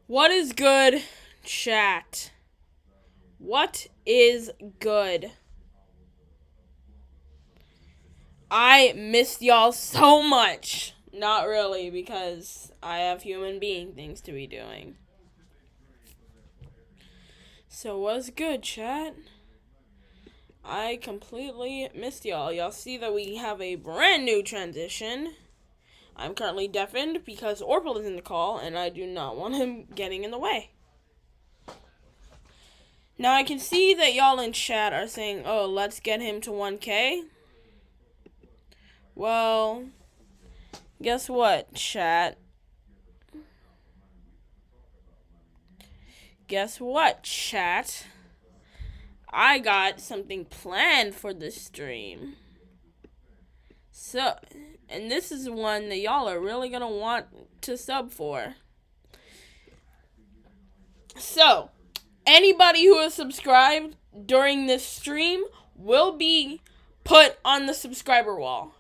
What is good, chat? What is good? I missed y'all so much. Not really, because I have human being things to be doing. So what's good, chat? I completely missed y'all. Y'all see that we have a brand new transition. I'm currently deafened because Orpal is in the call, and I do not want him getting in the way. Now I can see that y'all in chat are saying, oh, let's get him to 1K. Well, guess what, chat? Guess what, chat? I got something planned for this stream. So, and this is one that y'all are really gonna want to sub for. So, anybody who is subscribed during this stream will be put on the subscriber wall.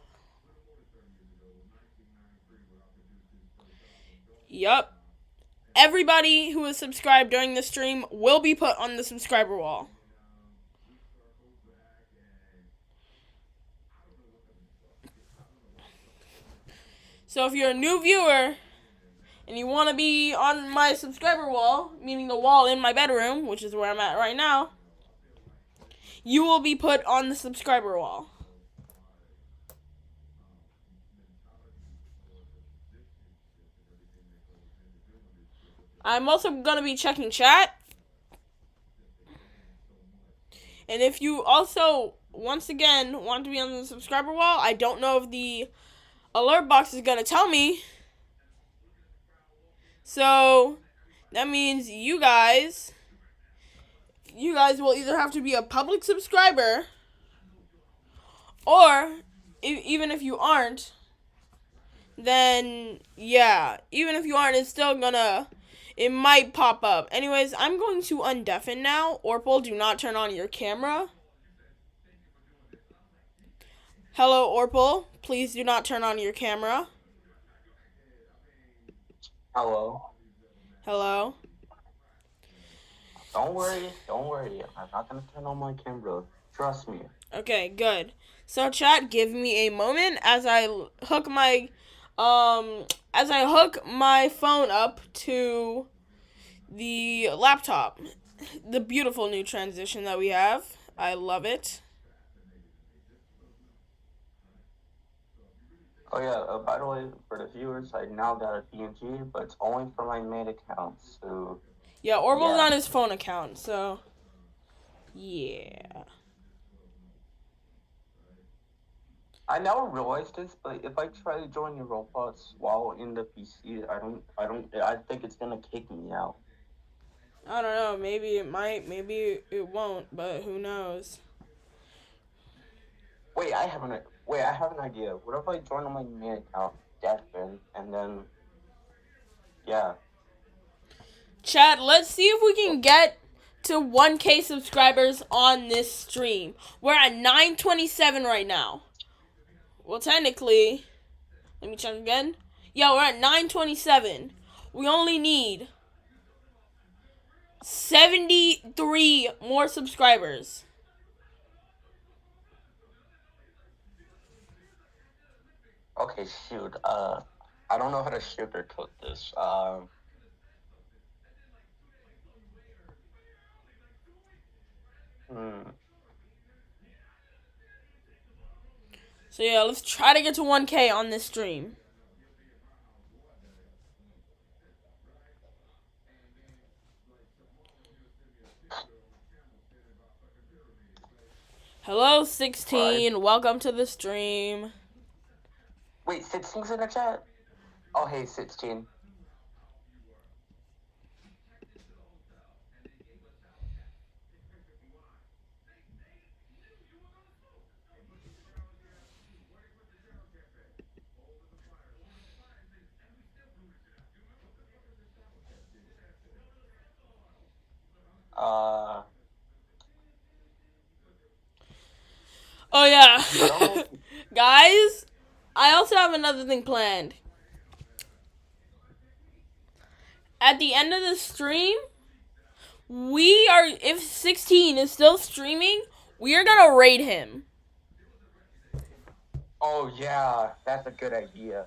Yup. Everybody who is subscribed during the stream will be put on the subscriber wall. So if you're a new viewer and you want to be on my subscriber wall, meaning the wall in my bedroom, which is where I'm at right now, you will be put on the subscriber wall. I'm also going to be checking chat. And if you also, once again, want to be on the subscriber wall, I don't know if the alert box is going to tell me. So, that means you guys will either have to be a public subscriber, or even if you aren't, then yeah, even if you aren't, it's still gonna, it might pop up. Anyways, I'm going to undeafen now. Orpal, do not turn on your camera. Hello, Orpal. Please do not turn on your camera. Hello. Hello. Don't worry. I'm not gonna turn on my camera. Trust me. Okay, good. So chat, give me a moment as I hook my phone up to the laptop. The beautiful new transition that we have. I love it. Oh yeah. By the way, for the viewers, I now got a PNG, but it's only for my main account. So Yeah, Orbal's yeah. on his phone account, so yeah. I never realized this, but if I try to join your Roblox while in the PC, I think it's gonna kick me out. I don't know, maybe it might, maybe it won't, but who knows. Wait, I have an idea. What if I join on my main account, Deathbin, and then yeah. Chat, let's see if we can get to 1K subscribers on this stream. We're at 927 right now. Well, technically, let me check again. Yeah, we're at 927. We only need 73 more subscribers. Okay, shoot. I don't know how to sugarcoat this. So yeah, let's try to get to 1K on this stream. Hello, 16. Right. Welcome to the stream. Wait, 16's in the chat? Oh, hey, 16. Oh yeah. No. Guys, I also have another thing planned. at the end of the stream, if 16 is still streaming, we are gonna raid him. Oh yeah, that's a good idea.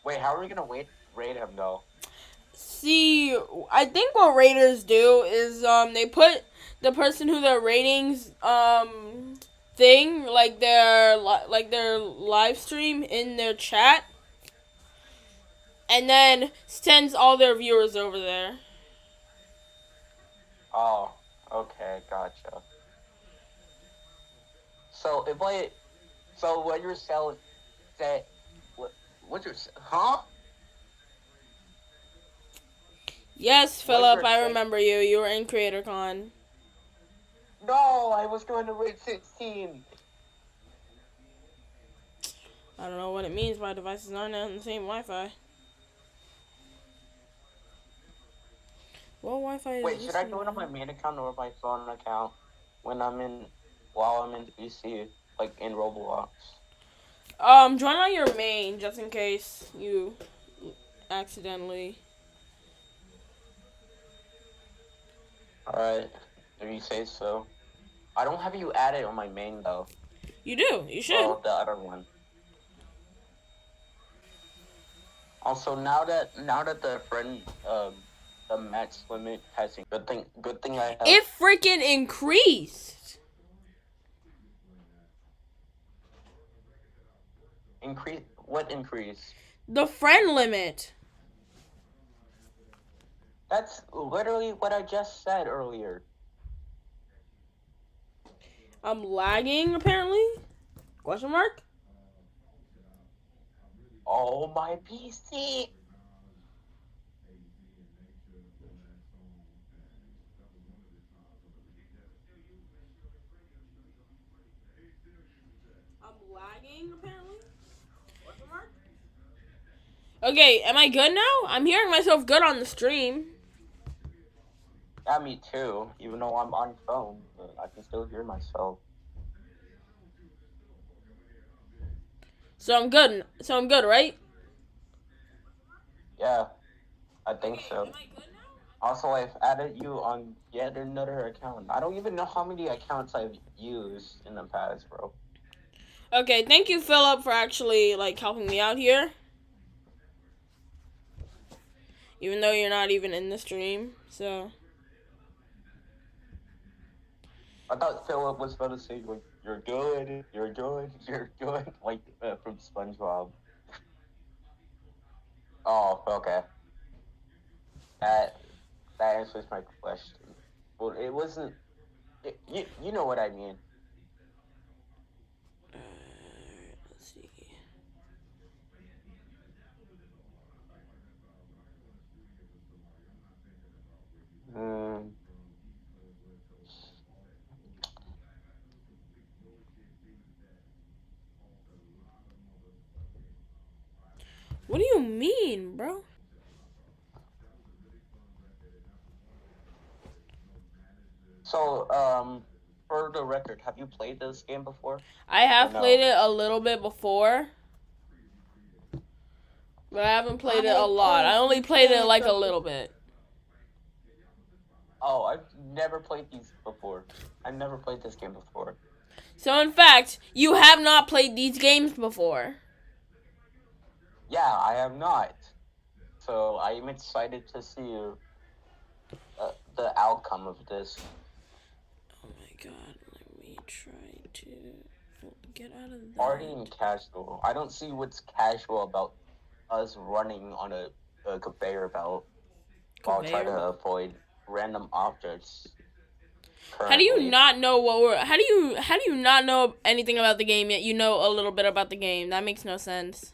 Wait, how are we gonna raid him though? See, I think what raiders do is they put the person who they're ratings thing like their live stream in their chat, and then sends all their viewers over there. Oh, okay, gotcha. So what you're selling, what's your, huh? Yes, Philip, I remember you. You were in CreatorCon. No, I was going to raid 16. I don't know what it means. My devices aren't on the same Wi-Fi. What Wi-Fi is Wait, this? should I join on my main account or my phone account while I'm in the PC, like in Roblox? Join on your main just in case you accidentally. Alright, if you say so. I don't have you added on my main though. You do. You should. Oh, the other one. Also, now that the friend the max limit has good thing I have. It freaking increased. What increase? The friend limit. That's literally what I just said earlier. I'm lagging apparently? Question mark? Oh, my PC. I'm lagging apparently? Question mark? Okay, am I good now? I'm hearing myself good on the stream. Yeah, me too. Even though I'm on phone, but I can still hear myself. So I'm good. Right? Yeah, I think so. Am I good now? Also, I've added you on yet another account. I don't even know how many accounts I've used in the past, bro. Okay, thank you, Philip, for actually helping me out here. Even though you're not even in the stream, so. I thought Philip was going to say, like, you're good, like from SpongeBob. Oh, okay. That answers my question. Well, it wasn't. You know what I mean. Let's see. What do you mean, bro? So, for the record, have you played this game before? I have played it a little bit before. But I haven't played it a lot. I only played it a little bit. Oh, I've never played these before. I've never played this game before. So, in fact, you have not played these games before. Yeah, I have not. So, I am excited to see the outcome of this. Oh my god, let me try to get out of that. Party and casual. I don't see what's casual about us running on a conveyor belt while trying to avoid random objects. Currently. How do you not know how do you not know anything about the game yet you know a little bit about the game? That makes no sense.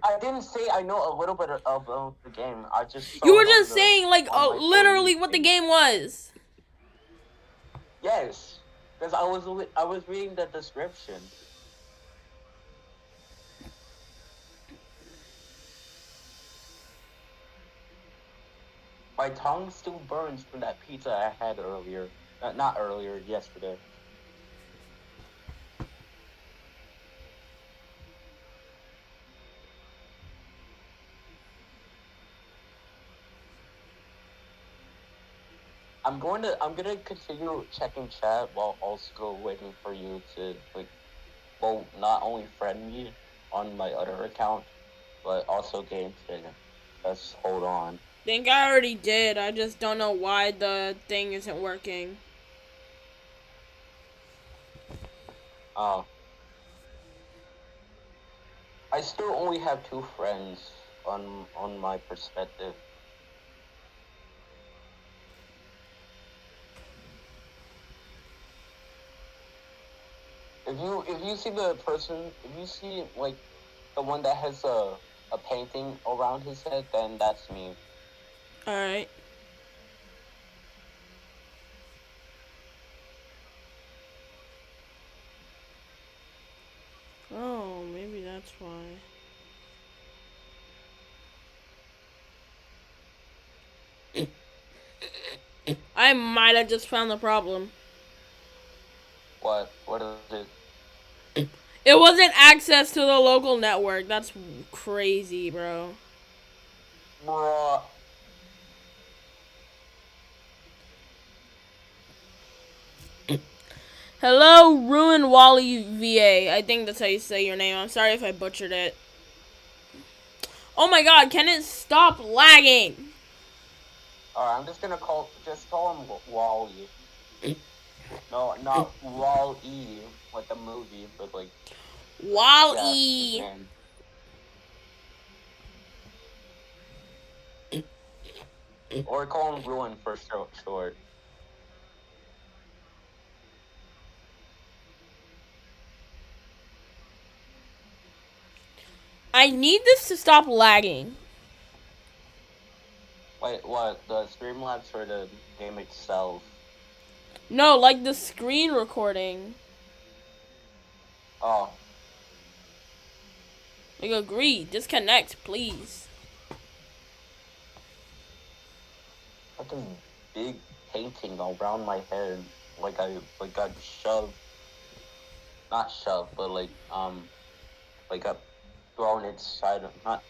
I didn't say I know a little bit about the game. I just You were just saying literally what the game was. Yes, because I was reading the description. My tongue still burns from that pizza I had earlier. Not earlier, yesterday. I'm gonna continue checking chat while also waiting for you to not only friend me on my other account, but also get into it. Just hold on. Think I already did. I just don't know why the thing isn't working. Oh. I still only have 2 friends on my perspective. If you see the person, if you see like the one that has a painting around his head, then that's me. All right. Oh, maybe that's why. I might have just found the problem. What? What is it? It wasn't access to the local network. That's crazy, bro. Bruh. Hello, Ruin Wally VA. I think that's how you say your name. I'm sorry if I butchered it. Oh my god, can it stop lagging? Alright, I'm just gonna call him Wally. No, not Wall-E, like the movie, but like Wall-E. yeah, or call him Ruin for short. I need this to stop lagging. Wait, what? The Streamlabs or the game itself? No, like the screen recording. Oh. Like, agree. Disconnect, please. Got this big painting around my head, like I got shoved. Not shoved, but got thrown inside of not.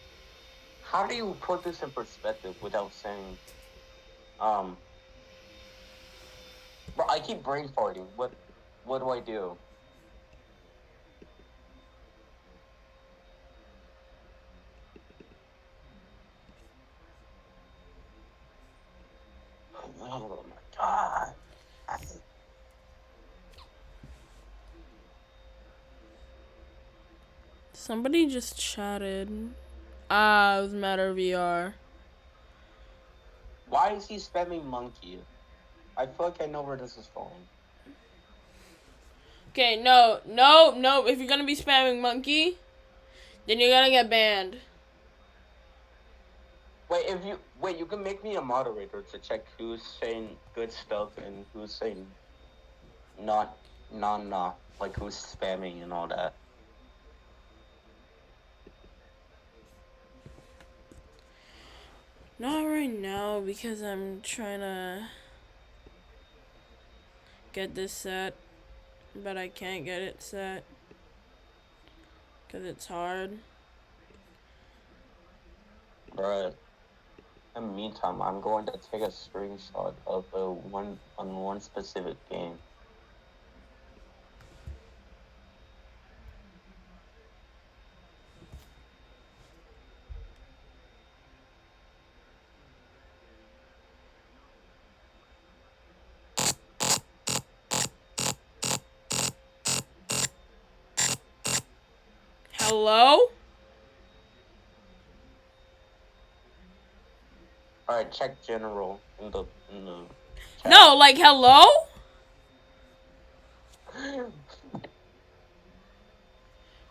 How do you put this in perspective without saying, Bro, I keep brain farting. What do I do? Oh my god. Somebody just chatted. Ah, it was Matter VR. Why is he spamming monkey? I feel like I know where this is going. Okay, no. If you're gonna be spamming monkey, then you're gonna get banned. Wait, you can make me a moderator to check who's saying good stuff and who's saying not, like who's spamming and all that. Not right now because I'm trying to get this set, but I can't get it set because it's hard. But in the meantime, I'm going to take a screenshot of one specific game. Hello? Alright, check general in the chat. No, like hello?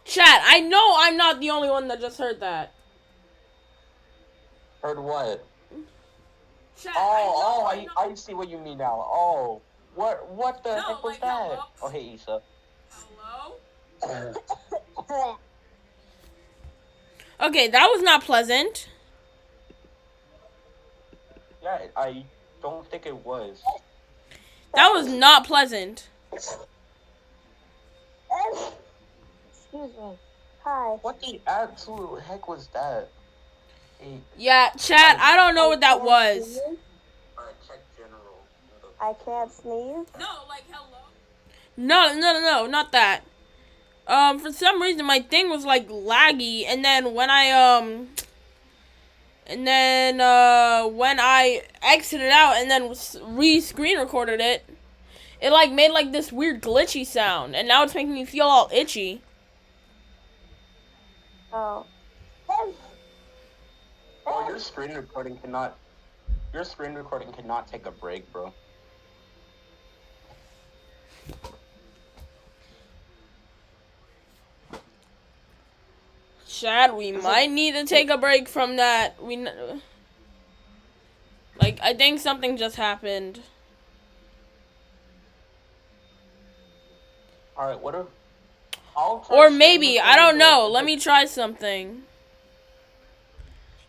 Chat, I know I'm not the only one that just heard that. Heard what? Chat, I see what you mean now. Oh, what the heck was like, that? hello? Oh, hey, Issa. Hello? Okay, that was not pleasant. Yeah, I don't think it was. That was not pleasant. Excuse me. Hi. What the absolute heck was that? Hey, Yeah, chat, I don't know what that was. alright, check general in I can't sneeze. No, like hello. No, not that. For some reason my thing was like laggy, and then when when I exited out and then re-screen recorded it, it like made like this weird glitchy sound, and now it's making me feel all itchy. Oh. Oh, your screen recording cannot take a break, bro. Chad, we might need to take a break from that. I think something just happened. Alright, what if... I'll try Or screen maybe, I recording, don't but know. if Let me try something.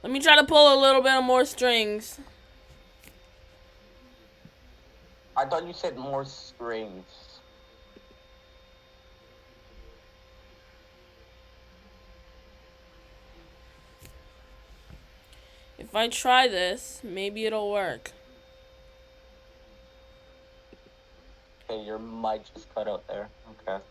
Let me try to pull a little bit of more strings. I thought you said more strings. If I try this, maybe it'll work. Okay, your mic just cut out there. Okay.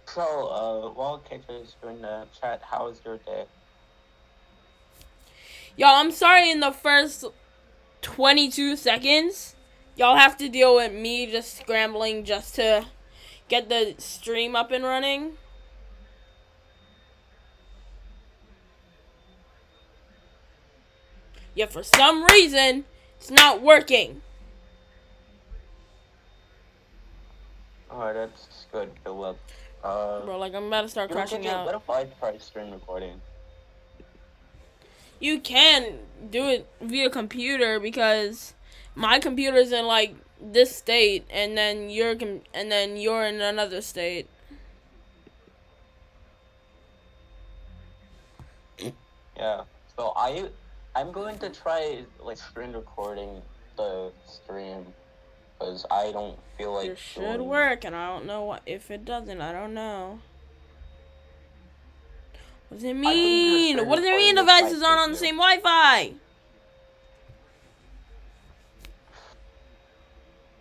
So, while KJ is doing the chat, how was your day? Y'all, I'm sorry in the first 22 seconds. Y'all have to deal with me just scrambling just to get the stream up and running. Yeah, for some reason, it's not working. Alright, that's good, Philip. Bro, like, I'm about to start crashing out. What if I try screen recording? You can do it via computer because my computer's in, like, this state, and then you're in another state. Yeah. So I'm going to try like screen recording the stream because I don't feel like It should work, and I don't know if it doesn't. I don't know. What does it mean? What does it mean devices aren't on the same Wi-Fi?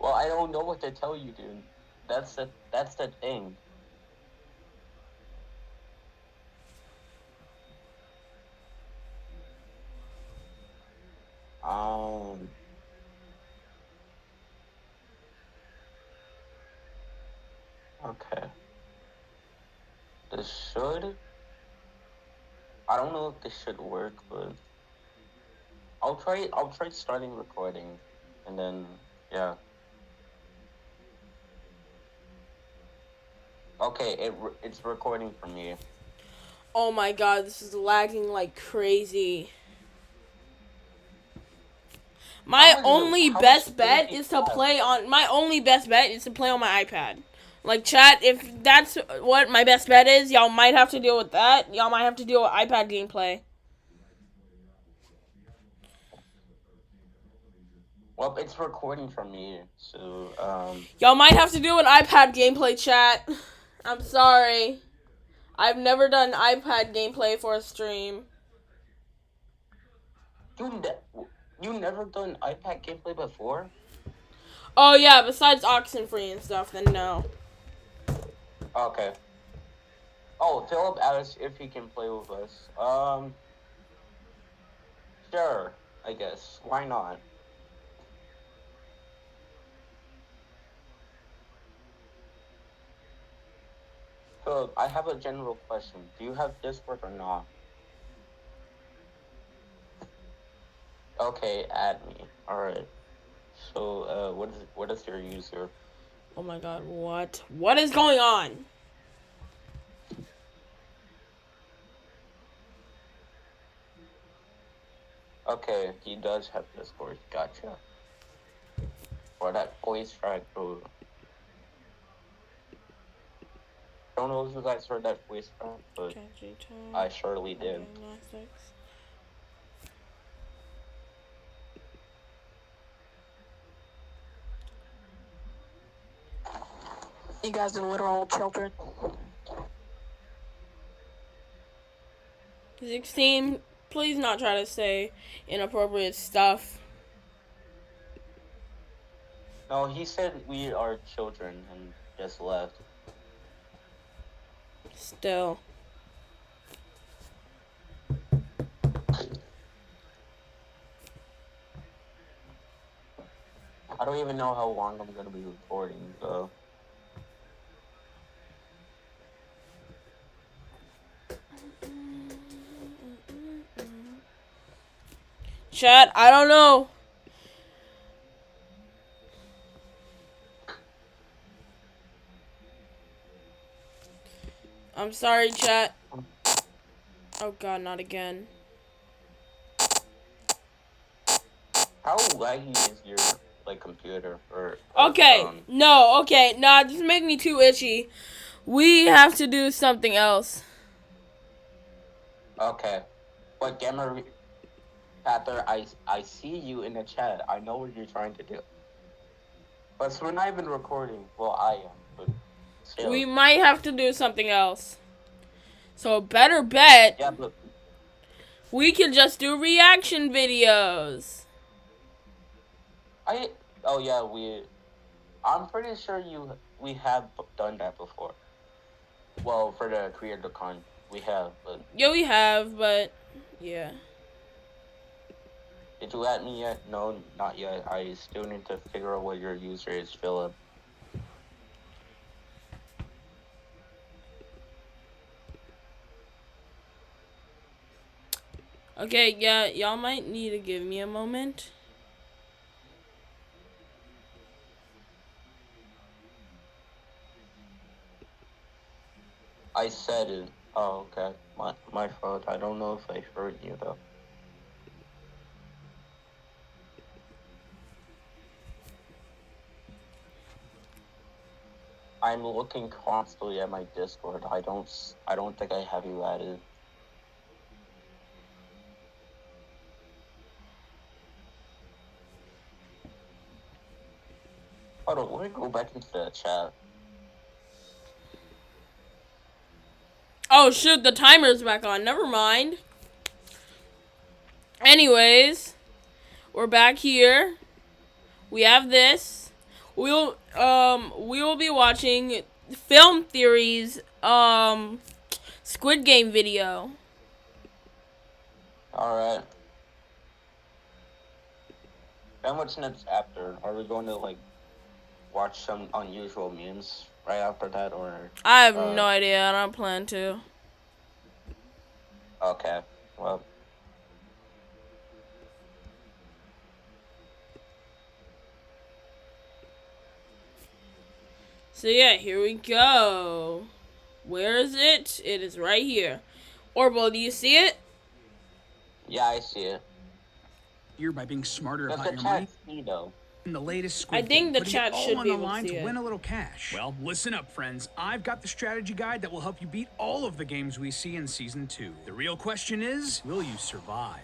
Well, I don't know what to tell you, dude. That's the thing. Okay. This should... I don't know if this should work, but... I'll try starting recording, and then, yeah. Okay, it's recording for me. Oh my god, this is lagging like crazy. My only best bet is to play on my iPad. Like, chat, if that's what my best bet is, y'all might have to deal with that. Y'all might have to deal with iPad gameplay. Well, it's recording from me, so, Y'all might have to deal with iPad gameplay, chat. I'm sorry. I've never done iPad gameplay for a stream. You never done iPad gameplay before? Oh, yeah, besides Oxenfree and stuff, then no. Okay. Oh, Philip asked if he can play with us. Sure, I guess. Why not? Philip, I have a general question. Do you have Discord or not? Okay, add me. Alright. So, what is your user? Oh my god, what? What is going on? Okay, he does have Discord. Gotcha. For that voice track, bro. I don't know if you guys heard that voice track, but I surely did. You guys are literal children. 16, please not try to say inappropriate stuff. No, he said we are children and just left. Still. I don't even know how long I'm gonna be recording, so. Chat, I don't know. I'm sorry, chat. Oh god, not again. How laggy is your like computer or Okay, phone? no, okay, nah, this make me too itchy. We have to do something else. Okay. But Gamma Panther, I see you in the chat. I know what you're trying to do. But we're not even recording. Well, I am, but still. We might have to do something else. So better bet Yeah, but we can just do reaction videos. oh yeah, I'm pretty sure we have done that before. Well, for the Creator Con, we have, but Yeah, we have, but yeah. did you add me yet? No, not yet. I still need to figure out what your user is, Philip. Okay, yeah, y'all might need to give me a moment. I said it. Oh, okay. My fault. I don't know if I heard you though. I'm looking constantly at my Discord. I don't think I have you added. Hold on, let me go back into the chat. Oh shoot, the timer's back on. Never mind. Anyways, we're back here. We have this. We will be watching Film Theory's Squid Game video. Alright. And what's next after? Are we going to like watch some unusual memes right after that, or? I have no idea. I don't plan to. Okay. Well. So yeah, here we go. Where is it? It is right here. Orbo, do you see it? Yeah, I see it. Here by being smarter Does about the your chat money. see though? In the latest Squid I think Game, the putting chat it all should on be the able to line see to it. win a little cash. Well, listen up, friends. I've got the strategy guide that will help you beat all of the games we see in Season 2. The real question is, will you survive?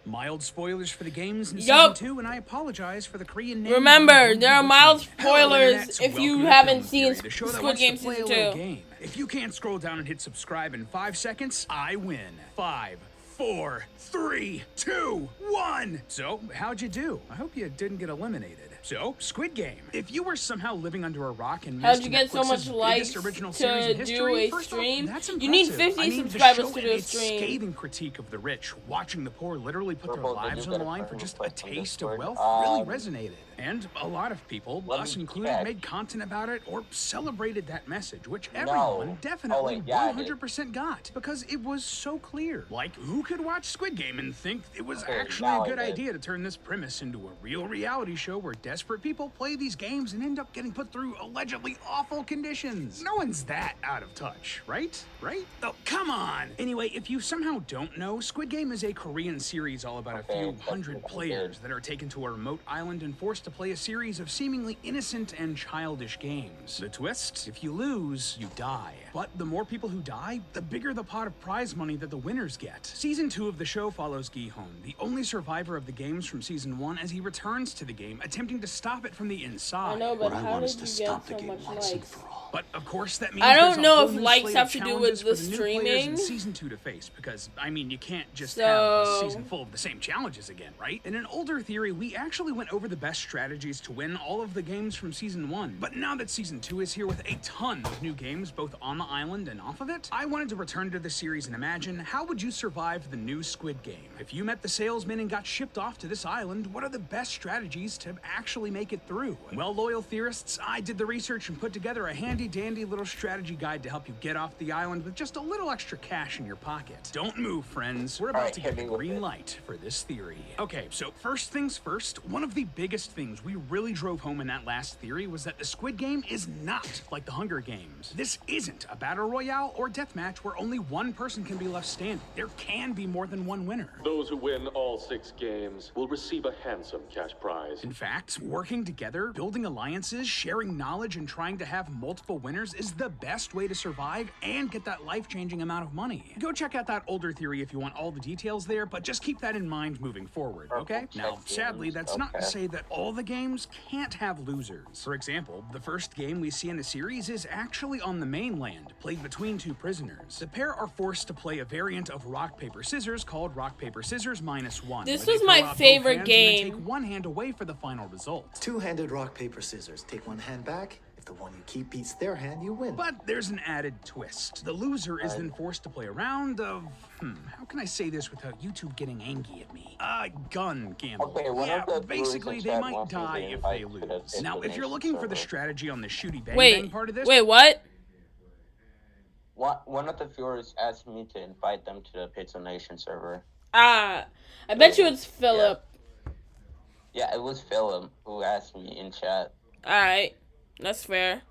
Mild spoilers for the games in Yup. Season 2, and I apologize for the Korean name. Remember, there are mild Hello, spoilers Internets. if you Welcome to haven't Film seen Theory, the show that Squid wants Game to play Season a little 2. game. If you can't scroll down and hit subscribe in 5 seconds, I win. 5, 4, 3, 2, 1. So, how'd you do? I hope you didn't get eliminated. So, Squid Game. If you were somehow living under a rock and How'd missed you get so Netflix's much likes biggest original to series in do history, a first off, stream? that's You need impressive. 50 I mean, subscribers the show to do and a its stream. scathing critique of the rich, watching the poor literally put their Purple, did lives you on the get a line for friend just a request on taste of Discord? wealth really resonated. And a lot of people, Let us me included, check. made content about it or celebrated that message, which No. everyone definitely Oh, wait, yeah, I did. 100% got because it was so clear. Like, who could watch Squid Game and think it was Okay, actually now a I good did. idea to turn this premise into a real reality show where desperate people play these games and end up getting put through allegedly awful conditions? No one's that out of touch, right? Right? Oh, come on! Anyway, if you somehow don't know, Squid Game is a Korean series all about Okay, a few that's hundred what I players did. that are taken to a remote island and forced forced to play a series of seemingly innocent and childish games. The twist? If you lose, you die. But the more people who die, the bigger the pot of prize money that the winners get. Season 2 of the show follows Gi-Hon, the only survivor of the games from Season 1, as he returns to the game, attempting to stop it from the inside. I know, but how did you get so much likes? But of course, that means I don't there's a know whole if new likes slate have of to do challenges with for the new players streaming. in Season 2 to face, because, I mean, you can't just So- have a season full of the same challenges again, right? In an older theory, we actually went over the best strategies to win all of the games from Season 1. But now that Season 2 is here with a ton of new games, both on the island and off of it, I wanted to return to the series and imagine, how would you survive the new Squid Game? If you met the salesman and got shipped off to this island, what are the best strategies to actually make it through? Well, loyal theorists, I did the research and put together a handy-dandy little strategy guide to help you get off the island with just a little extra cash in your pocket. Don't move, friends. We're about Alright, to get hit the me with green it. light for this theory. Okay, so first things first, one of the biggest things we really drove home in that last theory was that the Squid Game is not like the Hunger Games. This isn't a battle royale or deathmatch where only one person can be left standing. There can be more than one winner. Those who win all 6 games will receive a handsome cash prize. In fact, working together, building alliances, sharing knowledge, and trying to have multiple winners is the best way to survive and get that life-changing amount of money. Go check out that older theory if you want all the details there, but just keep that in mind moving forward, okay? Now, sadly, that's not to say that all the games can't have losers. For example, the first game we see in the series is actually on the mainland, played between 2 prisoners. The pair are forced to play a variant of rock, paper, scissors called rock, paper, scissors -1. This where was they my throw out both favorite hands and then game. take one hand away for the final result. Two-handed rock, paper, scissors. Take one hand back. If the one you keep beats their hand, you win. But there's an added twist. The loser is then forced to play a round of, how can I say this without YouTube getting angry at me? Gun gamble. Okay, one yeah, of the basically viewers in they chat might wants me to die if invite they to the lose. Now, if you're Nation looking for the server. strategy on the shooty bang bang Wait, part of this, wait, what? One of the viewers asked me to invite them to the Pizza Nation server. I bet you it's Philip. Yeah, it was Philip who asked me in chat. Alright, that's fair.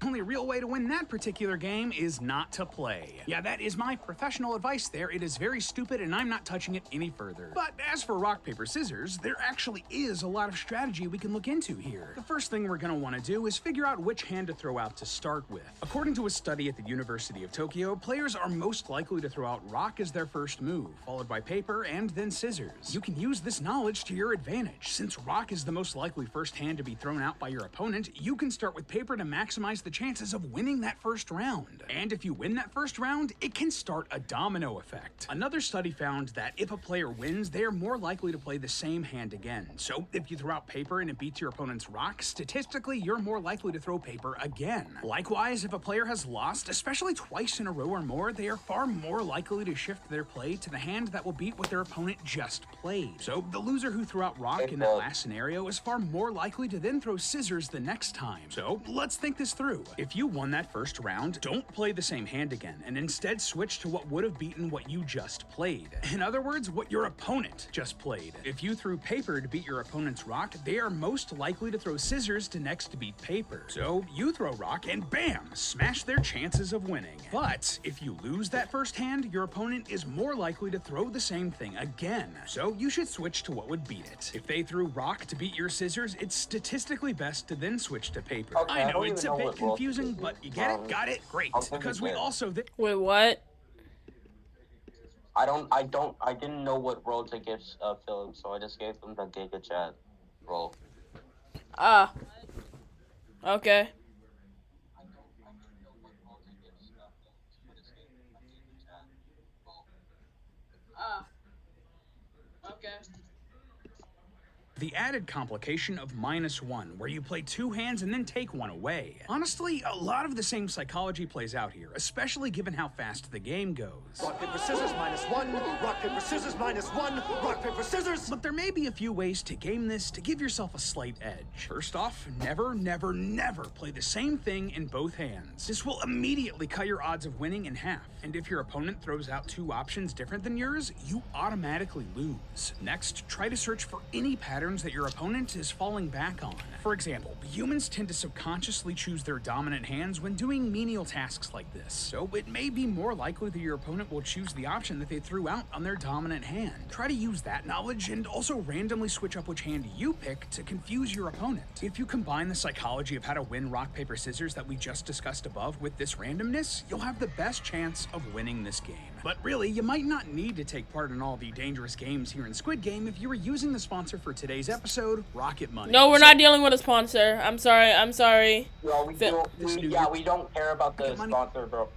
only real way to win that particular game is not to play. Yeah, that is my professional advice there. It is very stupid and I'm not touching it any further. But as for rock, paper, scissors, there actually is a lot of strategy we can look into here. The first thing we're gonna wanna do is figure out which hand to throw out to start with. According to a study at the University of Tokyo, players are most likely to throw out rock as their first move, followed by paper and then scissors. You can use this knowledge to your advantage. Since rock is the most likely first hand to be thrown out by your opponent, you can start with paper to maximize the chances of winning that first round. And if you win that first round, it can start a domino effect. Another study found that if a player wins, they are more likely to play the same hand again. So if you throw out paper and it beats your opponent's rock, statistically, you're more likely to throw paper again. Likewise, if a player has lost, especially twice in a row or more, they are far more likely to shift their play to the hand that will beat what their opponent just played. So the loser who threw out rock in that last scenario is far more likely to then throw scissors the next time. So let's think this through. If you won that first round, don't play the same hand again, and instead switch to what would have beaten what you just played. In other words, what your opponent just played. If you threw paper to beat your opponent's rock, they are most likely to throw scissors to next beat paper. So you throw rock and bam, smash their chances of winning. But if you lose that first hand, your opponent is more likely to throw the same thing again. So you should switch to what would beat it. If they threw rock to beat your scissors, it's statistically best to then switch to paper. Okay, I I know don't it's even a know bit what role confusing, this is. but you get it? Got it? Great. I'll think Because of we it. also... Wait, what? I didn't know what role to give Philip, so I just gave him the Giga Chat role. Ah. Okay. Okay. The added complication of -1, where you play two hands and then take one away. Honestly, a lot of the same psychology plays out here, especially given how fast the game goes. Rock, paper, scissors, -1. Rock, paper, scissors, -1. Rock, paper, scissors. But there may be a few ways to game this to give yourself a slight edge. First off, never, never, never play the same thing in both hands. This will immediately cut your odds of winning in half. And if your opponent throws out two options different than yours, you automatically lose. Next, try to search for any pattern patterns that your opponent is falling back on. For example, humans tend to subconsciously choose their dominant hands when doing menial tasks like this, so it may be more likely that your opponent will choose the option that they threw out on their dominant hand. Try to use that knowledge and also randomly switch up which hand you pick to confuse your opponent. If you combine the psychology of how to win rock, paper, scissors that we just discussed above with this randomness, you'll have the best chance of winning this game. But really, you might not need to take part in all the dangerous games here in Squid Game if you were using the sponsor for today's episode, Rocket Money. No, we're not dealing with a sponsor. I'm sorry. Well, we don't care about the sponsor, bro.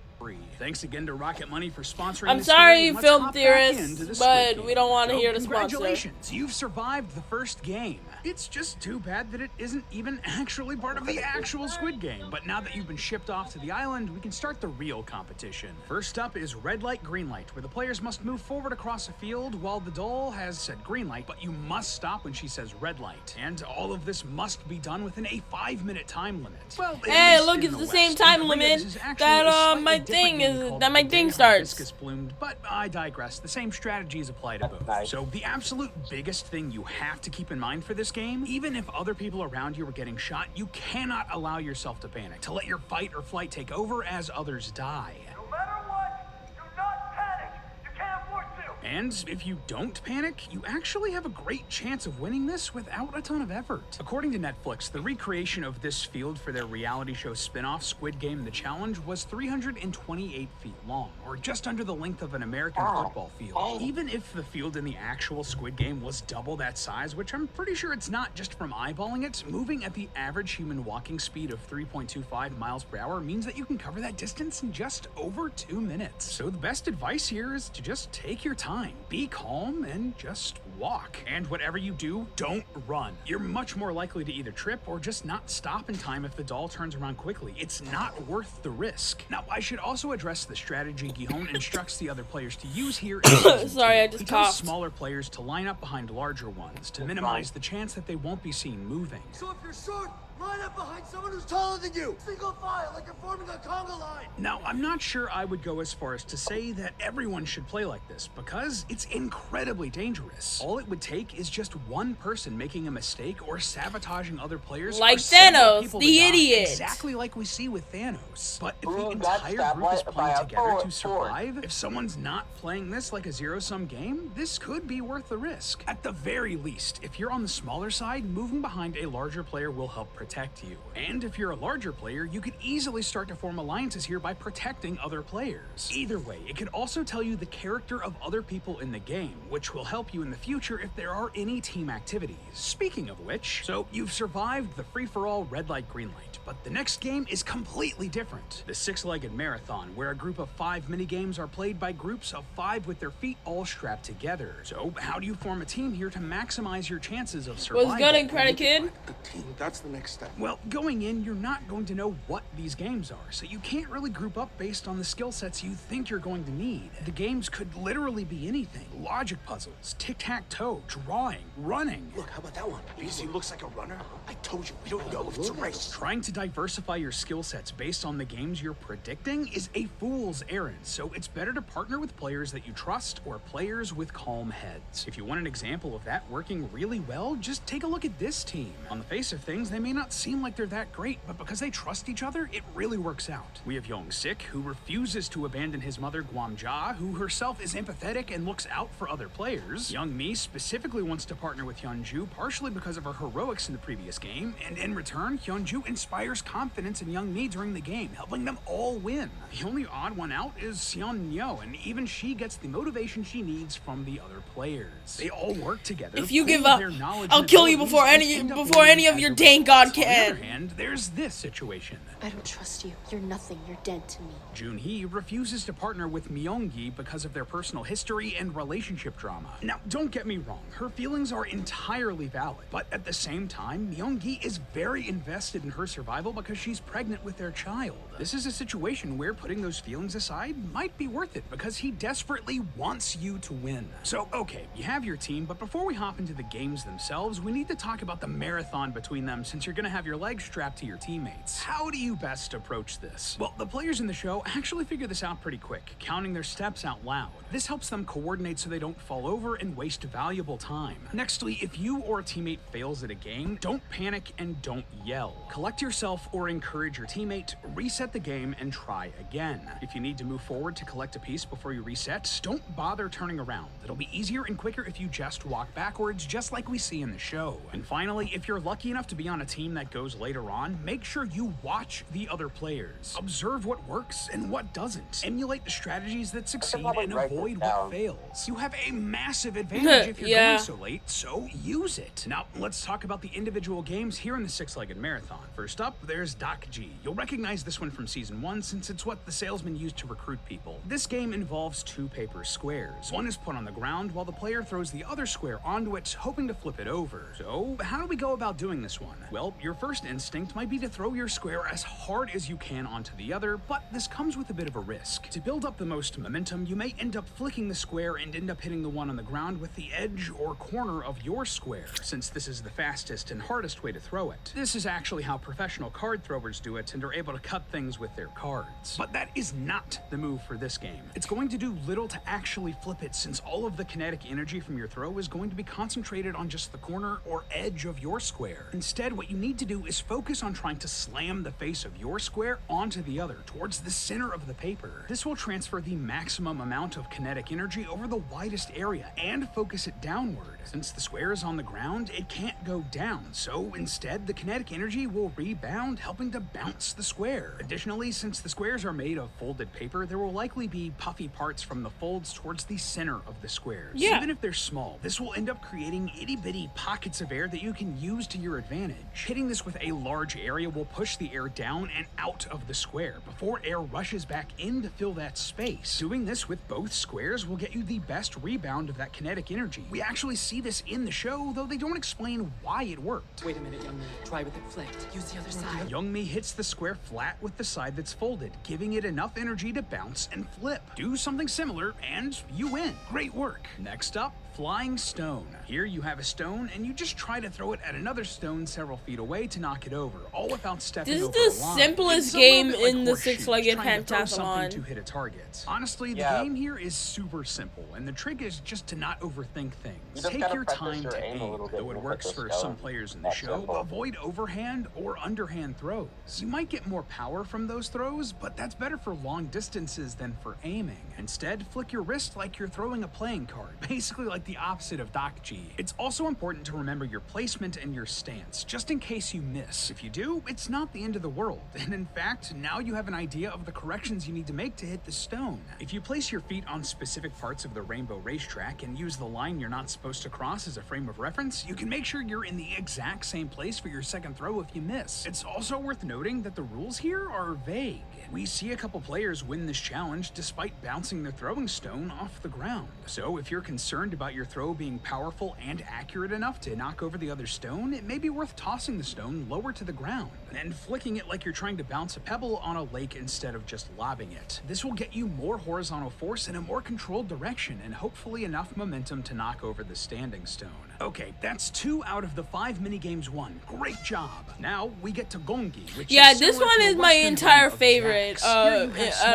Thanks again to Rocket Money for sponsoring I'm this sorry, video. Let's film hop back theorists, into the but Squid Game. we don't want to So, hear the sponsor. Congratulations, you've survived the first game. It's just too bad that it isn't even actually part of the actual Squid Game. But now that you've been shipped off to the island, we can start the real competition. First up is red light, green light, where the players must move forward across a field while the doll has said green light, but you must stop when she says red light. And all of this must be done within a 5-minute time limit. Well, hey, look, it's the same time limit that my thing starts. Hibiscus bloomed, but I digress. The same strategies apply to both. Nice. So the absolute biggest thing you have to keep in mind for this game, even if other people around you are getting shot, you cannot allow yourself to panic, to let your fight or flight take over as others die. No matter what, do not panic. You can't afford to. And if you don't panic, you actually have a great chance of winning this without a ton of effort. According to Netflix, the recreation of this field for their reality show spin-off Squid Game: The Challenge was 328 feet long, or just under the length of an American football field. Even if the field in the actual Squid Game was double that size, which I'm pretty sure it's not just from eyeballing it, moving at the average human walking speed of 3.25 miles per hour means that you can cover that distance in just over 2 minutes. So the best advice here is to just take your time, be calm, and just walk. And whatever you do, don't run. You're much more likely to either trip or just not stop in time if the doll turns around quickly. It's not worth the risk. Now, I should also address the strategy Gihon instructs the other players to use here. Sorry, I just He tells coughed. smaller players to line up behind larger ones to minimize the chance that they won't be seen moving. So if you're short, line up behind someone who's taller than you. Single file, like you're forming a conga line. Now, I'm not sure I would go as far as to say that everyone should play like this, because it's incredibly dangerous. All it would take is just one person making a mistake or sabotaging other players. Like for several Thanos, people the to die, idiot. Exactly like we see with Thanos. But if the Ooh, got entire stabbed group is by playing a together to sword. survive, if someone's not playing this like a zero-sum game, this could be worth the risk. At the very least, if you're on the smaller side, moving behind a larger player will help protect you. And if you're a larger player, you could easily start to form alliances here by protecting other players. Either way, it could also tell you the character of other people in the game, which will help you in the future if there are any team activities. Speaking of which, so you've survived the free-for-all red light, green light, but the next game is completely different. The six-legged marathon, where a group of 5 mini-games are played by groups of 5 with their feet all strapped together. So how do you form a team here to maximize your chances of survival? Was good in Credit Kid. The team, that's the next step. Well, going in, you're not going to know what these games are, so you can't really group up based on the skill sets you think you're going to need. The games could literally be anything. Logic puzzles, tic-tac-toe, drawing, running. Look, how about that one? BC looks like a runner. I told you, we don't know if it's a race. Trying to diversify your skill sets based on the games you're predicting is a fool's errand, so it's better to partner with players that you trust or players with calm heads. If you want an example of that working really well, just take a look at this team. On the face of things, they may not seem like they're that great, but because they trust each other, it really works out. We have Young Sik, who refuses to abandon his mother Guam Ja, who herself is empathetic and looks out for other players. Young Mi specifically wants to partner with Hyunju, partially because of her heroics in the previous game, and in return, Hyunju inspires confidence in Young Mi during the game, helping them all win. The only odd one out is Seon Nyo, and even she gets the motivation she needs from the other players. They all work together. If you pool give up, their knowledge I'll and kill you abilities, before and any end up before winning any of as your a dang god result. On the can. other hand, there's this situation. I don't trust you. You're nothing. You're dead to me. Junhee refuses to partner with Myunggi because of their personal history and relationship drama. Now, don't get me wrong, her feelings are entirely valid, but at the same time, Myunggi is very invested in her survival because she's pregnant with their child. This is a situation where putting those feelings aside might be worth it because he desperately wants you to win. So, okay, you have your team, but before we hop into the games themselves, we need to talk about the marathon between them since you're gonna have your legs strapped to your teammates. How do you best approach this? Well, the players in the show actually figure this out pretty quick, counting their steps out loud. This helps them coordinate so they don't fall over and waste valuable time. Nextly, if you or a teammate fails at a game, don't panic and don't yell. Collect yourself or encourage your teammate, reset the game, and try again. If you need to move forward to collect a piece before you reset, don't bother turning around. It'll be easier and quicker if you just walk backwards, just like we see in the show. And finally, if you're lucky enough to be on a team that goes later on, make sure you watch the other players. Observe what works and what doesn't. Emulate the strategies that succeed and avoid what fails. You have a massive advantage if you're going so late, so use it. Now, let's talk about the individual games here in the Six-Legged Marathon. First up, there's Doc G. You'll recognize this one from Season 1 since it's what the salesman used to recruit people. This game involves two paper squares. One is put on the ground while the player throws the other square onto it, hoping to flip it over. So, how do we go about doing this one? Well, your first instinct might be to throw your square as hard as you can onto the other, but this comes with a bit of a risk. To build up the most momentum, you may end up flicking the square and end up hitting the one on the ground with the edge or corner of your square, since this is the fastest and hardest way to throw it. This is actually how professional card throwers do it and are able to cut things with their cards. But that is not the move for this game. It's going to do little to actually flip it since all of the kinetic energy from your throw is going to be concentrated on just the corner or edge of your square. Instead, what you need to do is focus on trying to slam the face of your square onto the other, towards the center of the paper. This will transfer the maximum amount of kinetic energy over the widest area and focus it downward. Since the square is on the ground, it can't go down, so instead the kinetic energy will rebound, helping to bounce the square. Additionally, since the squares are made of folded paper, there will likely be puffy parts from the folds towards the center of the squares. Even if they're small, this will end up creating itty-bitty pockets of air that you can use to your advantage. Hitting this with a large area will push the air down and out of the square before air rushes back in to fill that space. Doing this with both squares will get you the best rebound of that kinetic energy. We actually see this in the show, though they don't explain why it worked. Wait a minute, Young Mi. Try with it flipped. Use the other side. Young Mi hits the square flat with the side that's folded, giving it enough energy to bounce and flip. Do something similar and you win. Great work. Next up, Flying Stone. Here you have a stone and you just try to throw it at another stone several feet away to knock it over, all without stepping over a line. This is the simplest game in the Six-Legged Pentathlon. To hit a target. Honestly, the game here is super simple, and the trick is just to not overthink things. Take your time to aim, though it works for some players in the show. Avoid overhand or underhand throws. You might get more power from those throws, but that's better for long distances than for aiming. Instead, flick your wrist like you're throwing a playing card, basically like the opposite of Doc G. It's also important to remember your placement and your stance, just in case you miss. If you do, it's not the end of the world, and in fact, now you have an idea of the corrections you need to make to hit the stone. If you place your feet on specific parts of the Rainbow Racetrack and use the line you're not supposed to cross as a frame of reference, you can make sure you're in the exact same place for your second throw if you miss. It's also worth noting that the rules here are vague. We see a couple players win this challenge despite bouncing their throwing stone off the ground. So if you're concerned about your throw being powerful and accurate enough to knock over the other stone, it may be worth tossing the stone lower to the ground and flicking it like you're trying to bounce a pebble on a lake instead of just lobbing it. This will get you more horizontal force in a more controlled direction and hopefully enough momentum to knock over the standing stone. Okay, that's 2 out of the 5 minigames won. Great job. Now we get to Gongi, which is this one is my entire favorite out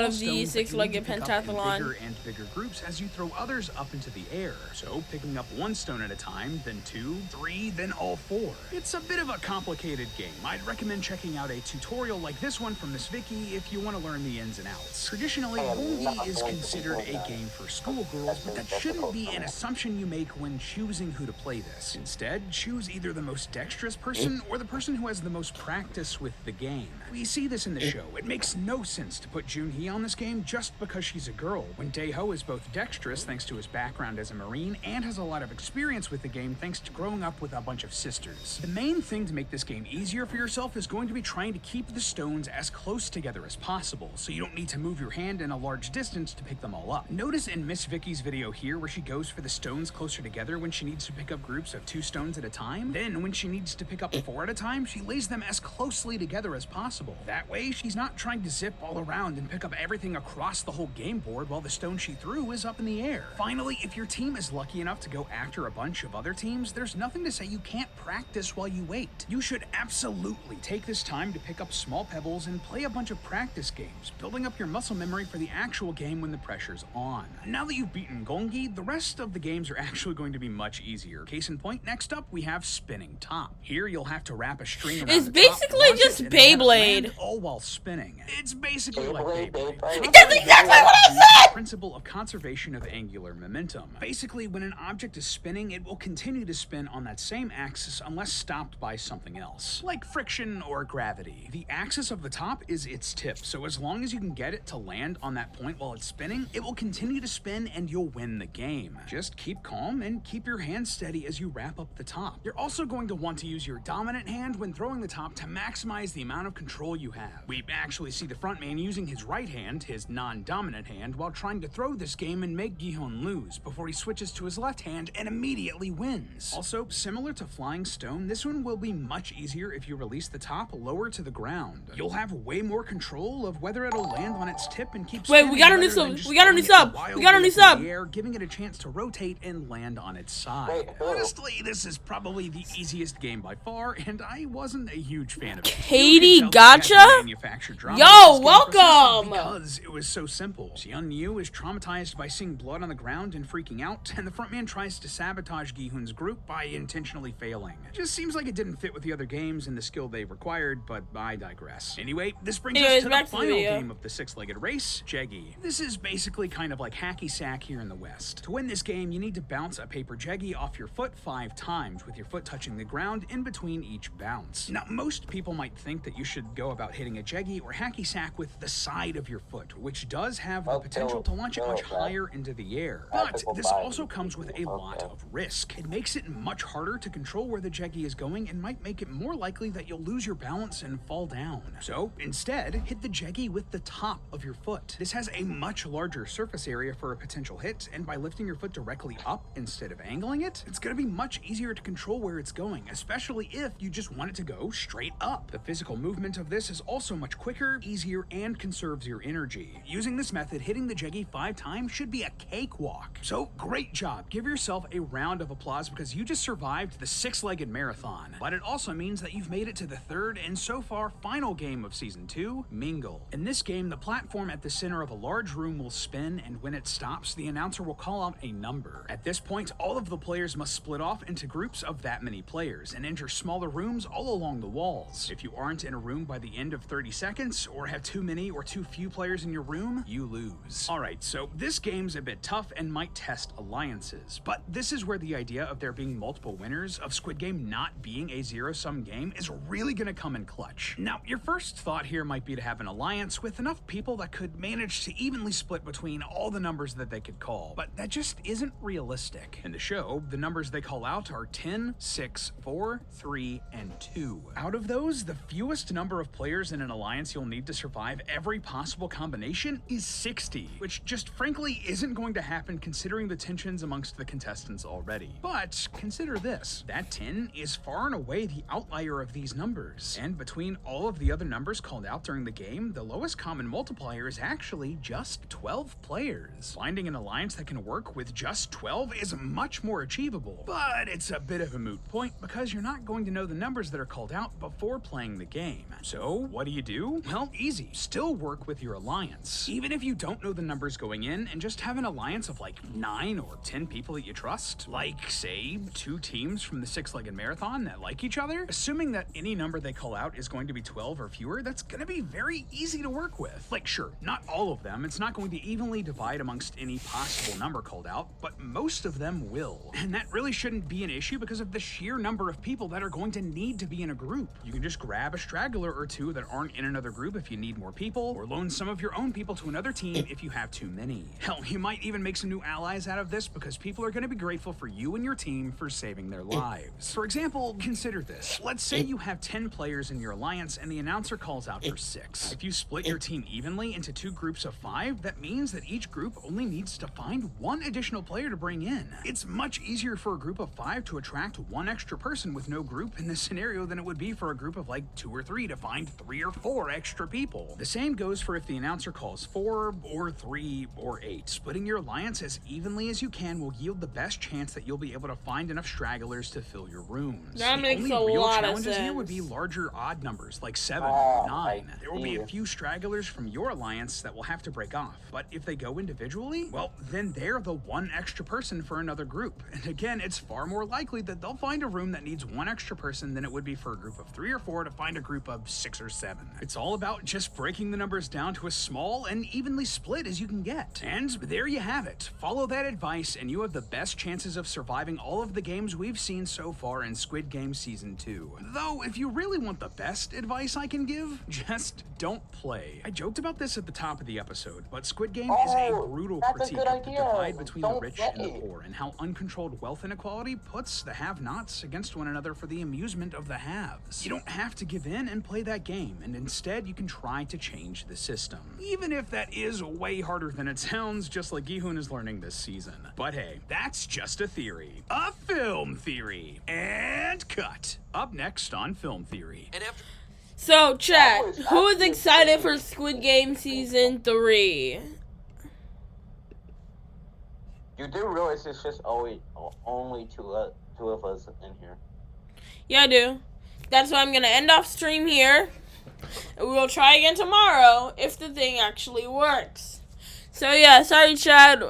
of the Six-Legged Pentathlon. Bigger and bigger groups as you throw others up into the air. So picking up 1 stone at a time, then 2, 3, then all 4. It's a bit of a complicated game. I'd recommend checking out a tutorial like this one from Miss Vicky if you want to learn the ins and outs. Traditionally, Gongi is considered a game for schoolgirls, but that shouldn't be an assumption you make when choosing who to play this. Instead, choose either the most dexterous person or the person who has the most practice with the game. We see this in the show. It makes no sense to put Junhee on this game just because she's a girl, when Daeho is both dexterous thanks to his background as a Marine and has a lot of experience with the game thanks to growing up with a bunch of sisters. The main thing to make this game easier for yourself is going to be trying to keep the stones as close together as possible, so you don't need to move your hand in a large distance to pick them all up. Notice in Miss Vicky's video here where she goes for the stones closer together when she needs to pick up of groups of 2 stones at a time. Then, when she needs to pick up 4 at a time, she lays them as closely together as possible. That way, she's not trying to zip all around and pick up everything across the whole game board while the stone she threw is up in the air. Finally, if your team is lucky enough to go after a bunch of other teams, there's nothing to say you can't practice while you wait. You should absolutely take this time to pick up small pebbles and play a bunch of practice games, building up your muscle memory for the actual game when the pressure's on. Now that you've beaten Gongi, the rest of the games are actually going to be much easier. Case in point, next up we have Spinning Top. Here you'll have to wrap a string around It's the basically top, launch just it, and then have it land Beyblade. all while spinning. It's basically like Beyblade, Beyblade. Beyblade. That's exactly what I said! Principle of conservation of angular momentum. Basically, when an object is spinning, it will continue to spin on that same axis unless stopped by something else, like friction or gravity. The axis of the top is its tip, so as long as you can get it to land on that point while it's spinning, it will continue to spin and you'll win the game. Just keep calm and keep your hand steady as you wrap up the top. You're also going to want to use your dominant hand when throwing the top to maximize the amount of control you have. We actually see the front man using his right hand, his non-dominant hand, while trying to throw this game and make Gi-hun lose before he switches to his left hand and immediately wins. Also, similar to Flying Stone, this one will be much easier if you release the top lower to the ground. You'll have way more control of whether it'll land on its tip and keep Wait, spinning we got a new rather than sub. just We got a new throwing it sub. wildly We got a new up in sub. the air, giving it a chance to rotate and land on its side. Wait, who? Honestly, this is probably the easiest game by far, and I wasn't a huge fan of it. Katie You could tell that they Gotcha? had manufactured drama Yo, with this game welcome! because it was so simple. Xian Yu is traumatized by seeing blood on the ground and freaking out, and the frontman tries to sabotage Gi-hun's group by intentionally failing. It just seems like it didn't fit with the other games and the skill they required, but I digress. Anyway, this brings us to the back to the final video. game of the 6-legged race, Jeggy. This is basically kind of like hacky sack here in the West. To win this game, you need to bounce a paper Jeggy off your foot 5 times, with your foot touching the ground in between each bounce. Now, most people might think that you should go about hitting a Jeggy or hacky sack with the side of your foot, which does have the potential to launch it much higher into the air. But this also comes with a lot of risk. It makes it much harder to control where the Jeggy is going and might make it more likely that you'll lose your balance and fall down. So instead, hit the Jeggy with the top of your foot. This has a much larger surface area for a potential hit, and by lifting your foot directly up instead of angling it, it's going to be much easier to control where it's going, especially if you just want it to go straight up. The physical movement of this is also much quicker, easier, and conserves your energy. Using this method, hitting the Jeggy 5 times should be a cakewalk. So great job. Give yourself a round of applause because you just survived the 6-legged marathon. But it also means that you've made it to the 3rd and so far final game of Season 2, Mingle. In this game, the platform at the center of a large room will spin, and when it stops, the announcer will call out a number. At this point, all of the players must split off into groups of that many players and enter smaller rooms all along the walls. If you aren't in a room by the end of 30 seconds, or have too many or too few players in your room, you lose. Alright, so this game's a bit tough and might test alliances, but this is where the idea of there being multiple winners, of Squid Game not being a zero-sum game, is really gonna come in clutch. Now, your first thought here might be to have an alliance with enough people that could manage to evenly split between all the numbers that they could call, but that just isn't realistic. In the show, the numbers they call out are 10, 6, 4, 3, and 2. Out of those, the fewest number of players in an alliance you'll need to survive every possible combination is 60, which just frankly isn't going to happen considering the tensions amongst the contestants already. But consider this, that 10 is far and away the outlier of these numbers, and between all of the other numbers called out during the game, the lowest common multiplier is actually just 12 players. Finding an alliance that can work with just 12 is much more achievable, but it's a bit of a moot point because you're not going to know the numbers that are called out before playing the game. So what do? Well, easy. Still work with your alliance. Even if you don't know the numbers going in and just have an alliance of like 9 or 10 people that you trust, like say 2 teams from the 6-legged marathon that like each other, assuming that any number they call out is going to be 12 or fewer, that's going to be very easy to work with. Like sure, not all of them, it's not going to evenly divide amongst any possible number called out, but most of them will. And that really shouldn't be an issue because of the sheer number of people that are going to need to be in a group. You can just grab a straggler or 2 that aren't in another group if you need more people, or loan some of your own people to another team if you have too many. Hell, you might even make some new allies out of this because people are going to be grateful for you and your team for saving their lives. For example, consider this. Let's say you have 10 players in your alliance and the announcer calls out for 6. If you split your team evenly into 2 groups of 5, that means that each group only needs to find 1 additional player to bring in. It's much easier for for a group of 5 to attract 1 extra person with no group in this scenario than it would be for a group of like 2 or 3 to find 3 or 4 extra people. The same goes for if the announcer calls 4 or 3 or 8. Splitting your alliance as evenly as you can will yield the best chance that you'll be able to find enough stragglers to fill your rooms. That makes the a only real lot of challenges here would be sense. larger odd numbers like 7 Oh, or I 9. There will be a see. few stragglers from your alliance that will have to break off. But if they go individually, well, then they're the 1 extra person for another group. And again, it's far more likely that they'll find a room that needs 1 extra person than it would be for a group of 3 or 4 to find a group of 6 or 7. It's all about just breaking the numbers down to as small and evenly split as you can get. And there you have it. Follow that advice and you have the best chances of surviving all of the games we've seen so far in Squid Game Season 2. Though, if you really want the best advice I can give, just don't play. I joked about this at the top of the episode, but Squid Game is a Oh, brutal that's a critique good of the idea. divide between the Don't rich and the play. poor, and how uncontrolled wealth inequality puts the have-nots against one another for the amusement of the haves. You don't have to give in and play that game, and instead you can try to change the system. Even if that is way harder than it sounds, just like Gi-hun is learning this season. But hey, that's just a theory. A film theory. And cut. Up next on Film Theory. So, chat, was who is actually excited for pretty Squid Game Season 3? You do realize it's just only two of us in here. Yeah, I do. That's why I'm going to end off stream here. We will try again tomorrow if the thing actually works. So, yeah, sorry, chat.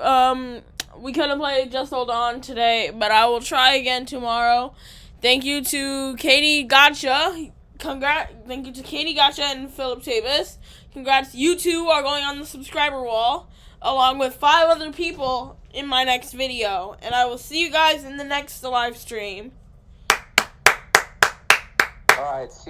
We couldn't play Just Hold On today, but I will try again tomorrow. Thank you to Katie Gotcha. Thank you to Katie Gotcha and Philip Tavis. Congrats, you two are going on the subscriber wall, along with 5 other people in my next video. And I will see you guys in the next live stream. Alright, see